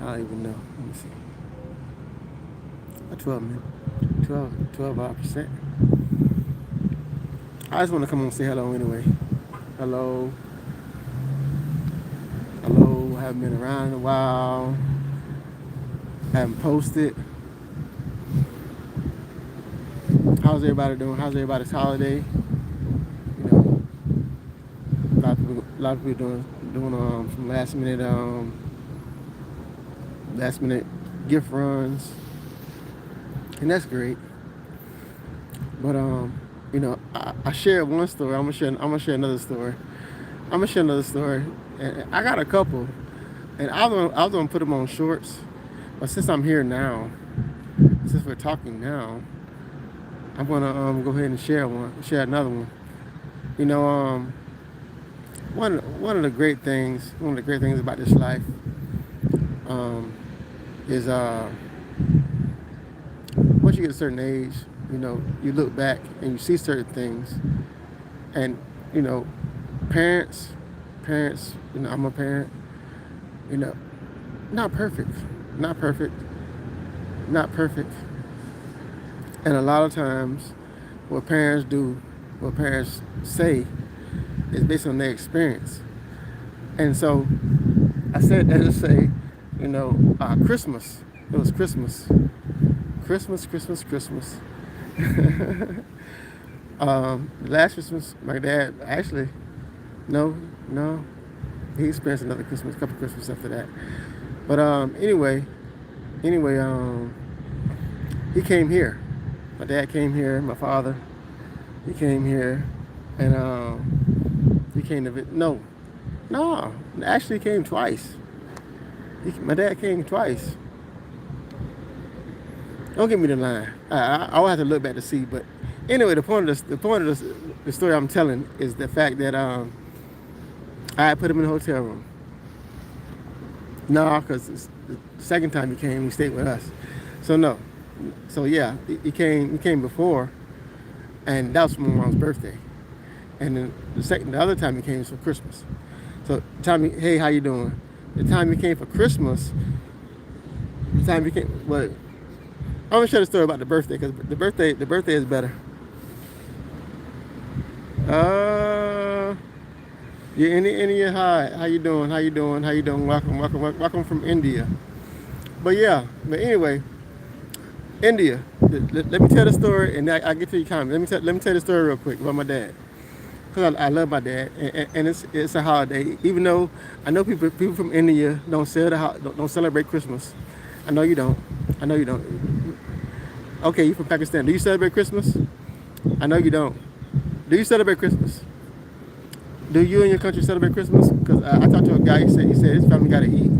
I don't even know. Let me see. 12 minutes. 12%. I just want to come on and say hello anyway. Hello. Hello. Haven't been around in a while. Haven't posted. How's everybody doing? How's everybody's holiday? You know, a lot of people doing some last minute gift runs, and that's great. But I shared one story. I'm gonna share another story. And I got a couple, and I was gonna put them on shorts, but since I'm here now, since we're talking now, I'm gonna go ahead and share another one. You know, one of the great things, about this life, um, is once you get a certain age, you look back and you see certain things, and you know, parents, I'm a parent, you know, not perfect, not perfect, not perfect, and a lot of times, what parents do, what parents say, is based on their experience, and so I said that to say, Christmas. It was Christmas. Christmas. Last Christmas, my dad actually, no, he experienced another Christmas, a couple Christmas after that. But anyway, he came here. My dad came here. My father, he came here, and he came to visit. No, actually, he came twice. My dad came twice. Don't give me the line. I'll have to look back to see. But anyway, the point of the story I'm telling is the fact that I put him in a hotel room. No, because the second time he came, he stayed with us. So no. So yeah, he came before, and that was for my mom's birthday. And then the other time he came was for Christmas. So hey, how you doing? The time he came for Christmas, well, I'm gonna share the story about the birthday because the birthday is better. Yeah, India, hi, how you doing? Welcome from India. But anyway, India. Let me tell the story, and I get to your comment. Let me tell the story real quick about my dad, because I love my dad, and it's a holiday. Even though I know people from India don't celebrate Christmas. I know you don't. Okay, you from Pakistan. Do you celebrate Christmas? I know you don't. Do you celebrate Christmas? Do you and your country celebrate Christmas? Because I talked to a guy. He said his family got to eat.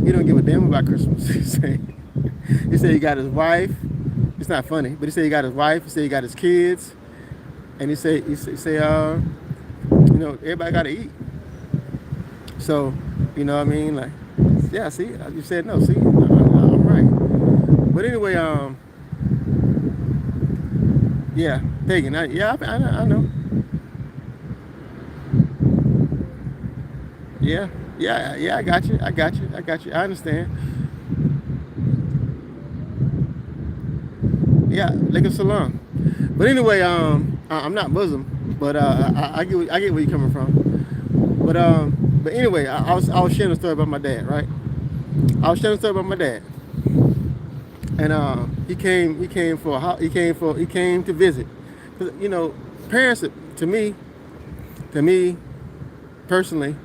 He don't give a damn about Christmas. He said he got his wife. It's not funny, but he said he got his wife. He said he got his kids, and he said everybody got to eat. So what I mean, like, yeah. See, you said no. See, I'm right. But anyway, yeah, pagan. I know. Yeah. I got you. I understand. Yeah, like a salam. But anyway, I'm not Muslim, but I get where you're coming from. But anyway, I was sharing a story about my dad, right? And he came to visit. 'Cause, parents, to me personally,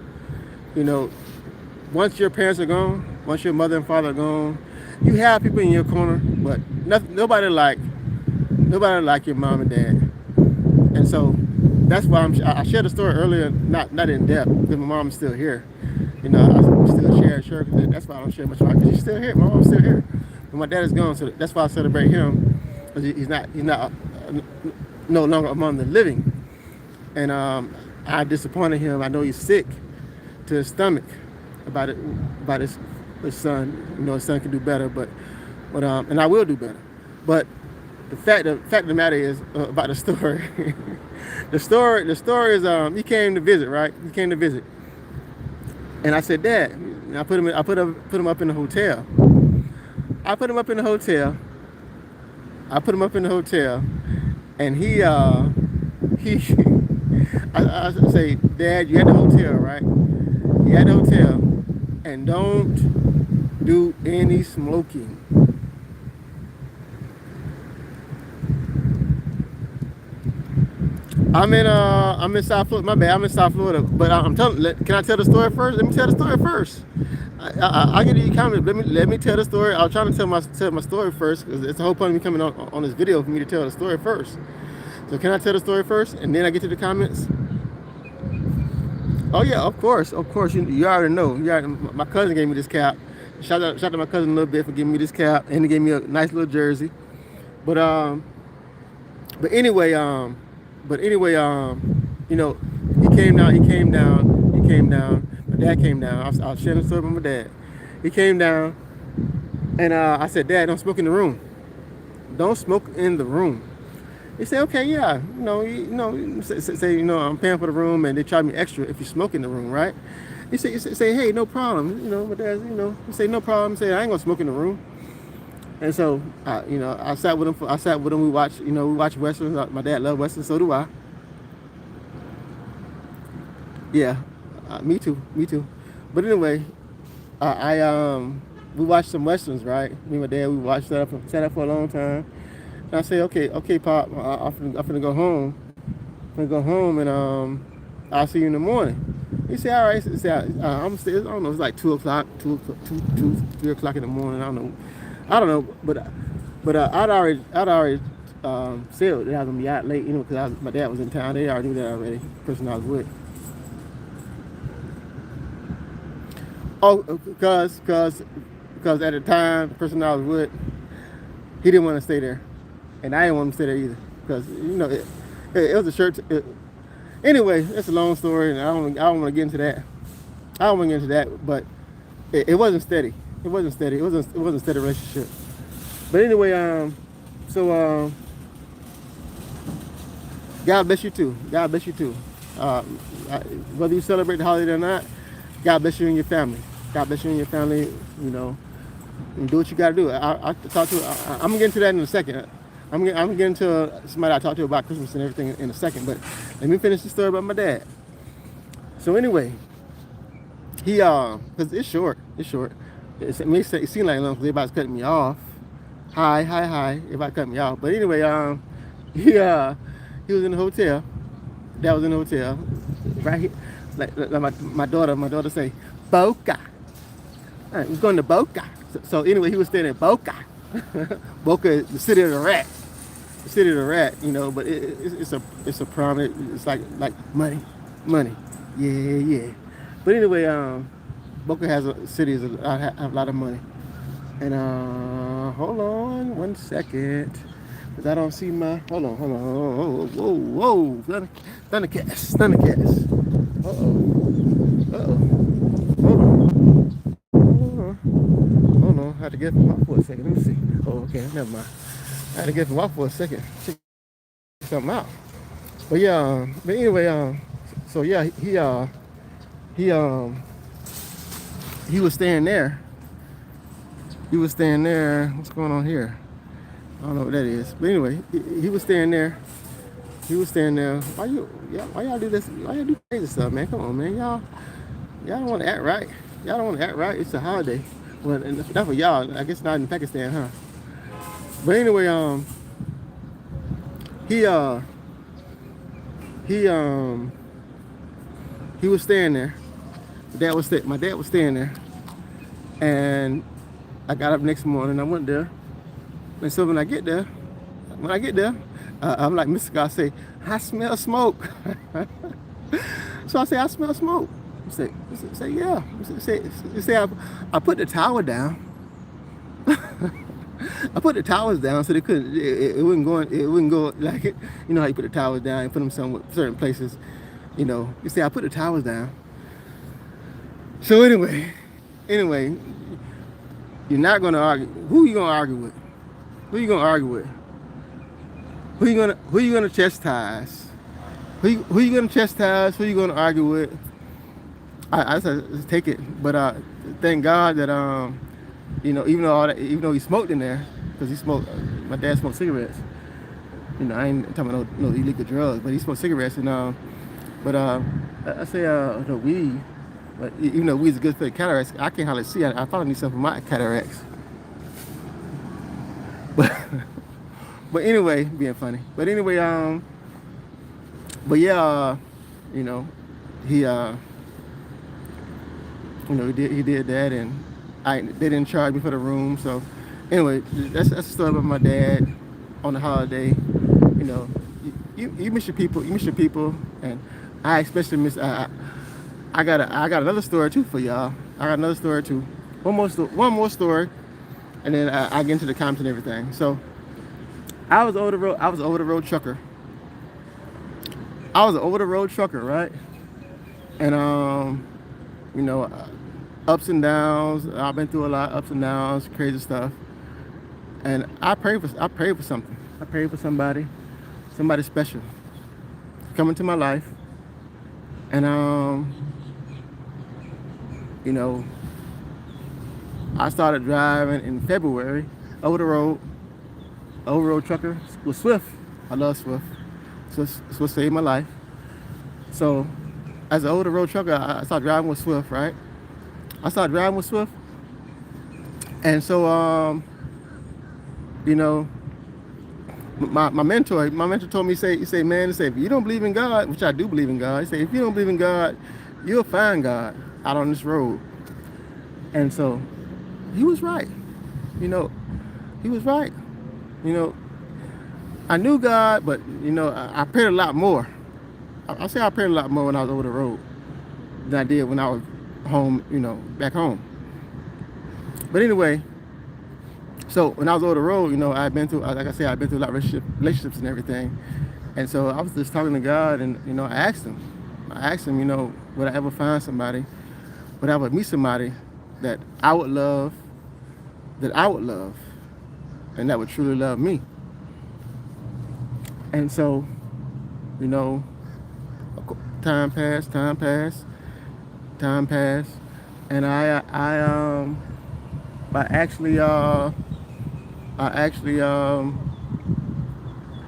once your parents are gone, once your mother and father are gone, you have people in your corner, but nobody like your mom and dad. And so that's why I shared the story earlier, not in depth, because my mom's still here. I still share. That's why I don't share much about it, because she's still here. My mom's still here, but my dad is gone, so that's why I celebrate him, because he's not no longer among the living. And I disappointed him. I know he's sick to his stomach about his son. His son can do better, but and I will do better. But the fact of the matter is about the story. the story is he came to visit, right? He came to visit, and I said, Dad, And put him up in the hotel. I put him up in the hotel. And he I say, Dad, you at the hotel, right? You at the hotel, and don't do any smoking. I'm in South Florida. My bad, I'm in South Florida. But I'm telling. Can I tell the story first? Let me tell the story first. I'll get you comments. Let me tell the story. I was trying to tell my story first because it's the whole point of me coming on this video for me to tell the story first. So can I tell the story first and then I get to the comments? Oh yeah, of course. You already know. My cousin gave me this cap. Shout out to my cousin a little bit for giving me this cap, and he gave me a nice little jersey. But anyway, you know, he came down. My dad came down. I was sharing the story with my dad. He came down, and I said, Dad, don't smoke in the room. Don't smoke in the room. He said, okay, yeah, say, I'm paying for the room, and they charge me extra if you smoke in the room, right? He say, hey, no problem. My dad, he say, no problem. He say, I ain't gonna smoke in the room. And so, I sat with him. We watch westerns. My dad loved westerns, so do I. Yeah, me too. But anyway, we watched some westerns, right? Me and my dad, we sat up for a long time. And I say, okay, Pop, I'm finna go home. And I'll see you in the morning. He said, all right. He said, I'm still, I don't know, it's like 2 o'clock, 3 o'clock in the morning. I don't know, but I'd already said that I was gonna be out late, because my dad was in town. They already knew that already. The person I was with. Oh, because at the time, the person I was with, he didn't want to stay there, and I didn't want him to stay there either, because it was a shirt. Anyway, it's a long story, and I don't want to get into that. But it wasn't steady. It wasn't a steady relationship. But anyway, God bless you too. Whether you celebrate the holiday or not, God bless you and your family. And do what you gotta do. I talk to. I'm gonna get into that in a second. I'm getting to somebody I talked to about Christmas and everything in a second. But let me finish the story about my dad. So anyway, he because it's short. It may seem like long because everybody's cutting me off. Hi. Everybody cut me off. But anyway, he was in the hotel. Dad was in the hotel. Right here. Like my daughter say, Boca. He's going to Boca. So anyway, he was staying at Boca. Boca is the city of the rat. But it's a prominent. It's like money. Yeah. But anyway, Boca has a have a lot of money. And hold on 1 second, because I don't see my. Hold on. Whoa. Thundercats. Hold on. I had to get him off for a second. Let me see. Oh, okay. Never mind. I had to get him off for a second. Check something out. But yeah. But anyway. So yeah. He was staying there. What's going on here? I don't know what that is. But anyway, he was staying there. Why y'all do this? Why y'all do crazy stuff, man? Come on, man. Y'all don't want to act right. It's a holiday. Well, and that's for y'all. I guess not in Pakistan, huh? But anyway, he was staying there. My dad was staying there, and I got up next morning. I went there, and so when I get there, I'm like Mr. God, say, I smell smoke. So I say, I smell smoke. Say yeah. Say I put the towel down. I put the towels down so they couldn't. It wouldn't go like it. You know how you put the towels down and put them certain places. You say I put the towels down. So anyway, you're not gonna argue. Who you gonna argue with? Who you gonna chastise? Who you gonna chastise? Who you gonna argue with? I said take it, but thank God that even though all that, even though he smoked in there, because he smoked, my dad smoked cigarettes. I ain't talking about no illegal drugs, but he smoked cigarettes, but I say the weed. But even though weed's good for the cataracts, I can't hardly see. I probably need some for my cataracts. But but anyway, being funny. But anyway, but yeah, you know, he he did that, and they didn't charge me for the room. So anyway, that's the story about my dad on the holiday. You miss your people, and I especially miss. I got another story too for y'all. I got another story too. One more story, and then I get into the comments and everything. So I was over the road trucker. I was an over the road trucker, right? And ups and downs. I've been through a lot of ups and downs, crazy stuff. And I prayed for something. I prayed for somebody special to come into my life. And I started driving in February over the road trucker with Swift. I love Swift. Swift saved my life. So as an over the road trucker, I started driving with Swift, right? And so my mentor told me, he say, man, if you don't believe in God, which I do believe in God, he said, if you don't believe in God, you'll find God out on this road. And so he was right. He was right. I knew God, but I prayed a lot more. I say I prayed a lot more when I was over the road than I did when I was home, back home. But anyway, so when I was over the road, I've been through, like I said, I've been through a lot of relationships and everything. And so I was just talking to God, and I asked him, would I ever find somebody, would I ever meet somebody that I would love, and that would truly love me. And so, time passed, and I actually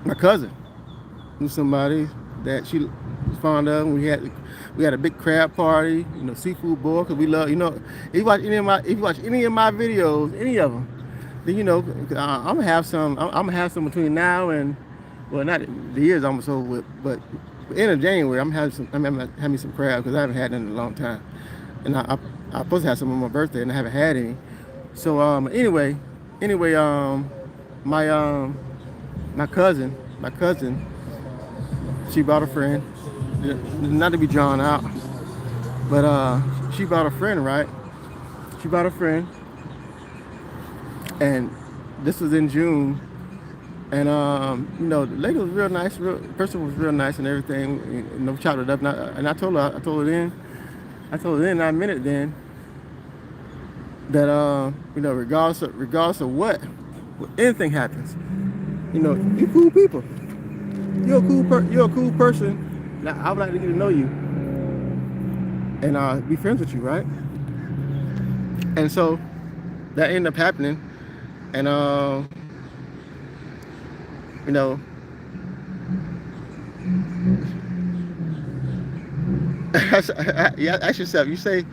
my cousin knew somebody that she was fond of. We had a big crab party, seafood boil, because we love, if you watch any of my videos, any of them, then I'm gonna have some between now and, well, not the year's almost over with, but end of January I'm having some crab, because I haven't had none in a long time, and I'm supposed to have some on my birthday, and I haven't had any. So anyway, my cousin, she brought a friend, not to be drawn out, but she brought a friend, right? She brought a friend, and this was in June, and the lady was real nice, person was real nice and everything, chopped it up, and I told her then, I meant it then, that regardless of what anything happens, you cool people. You're a cool person. Now, I would like to get to know you and be friends with you, right? And so that ended up happening, and yeah, ask yourself. You say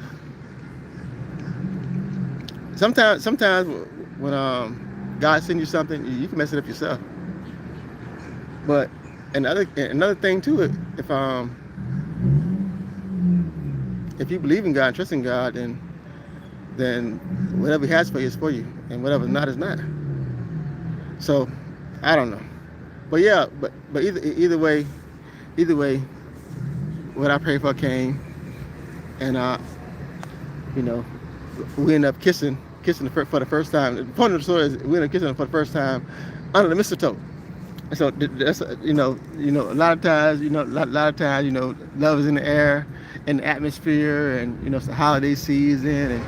sometimes when God sends you something, you can mess it up yourself. But another thing to it, if you believe in God and trust in God, then whatever He has for you is for you, and whatever's not is not. So I don't know, but yeah, but either way, what I prayed for came, and we ended up kissing for the first time. The point of the story is we ended up kissing for the first time under the mistletoe. And so that's a lot of times love is in the air, in the atmosphere, and it's the holiday season, and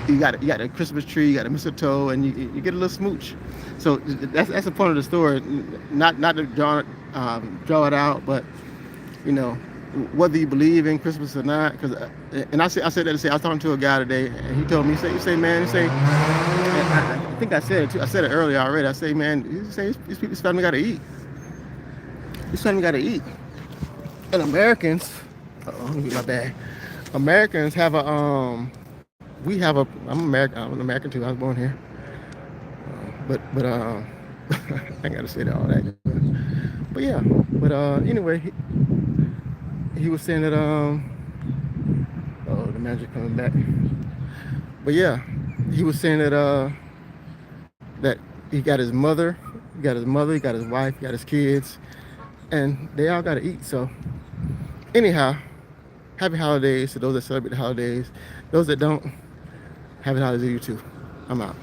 you got the Christmas tree, you got the mistletoe, and you get a little smooch. So that's the point of the story. Not to draw it out, but whether you believe in Christmas or not. Because and I said that to say I was talking to a guy today, and he told me, you say man, I think I said it too. I said it earlier already. I say, man, you say these people's family got to eat. This family got to eat. And Americans, let me get my bag. Americans have a we have a. I'm American. I'm an American too. I was born here. But I ain't gotta say that all that. But yeah. But anyway, he was saying that oh, the manager coming back. But yeah, he was saying that he got his mother, he got his wife, he got his kids, and they all got to eat. So anyhow, happy holidays to those that celebrate the holidays. Those that don't, happy holidays to you too. I'm out.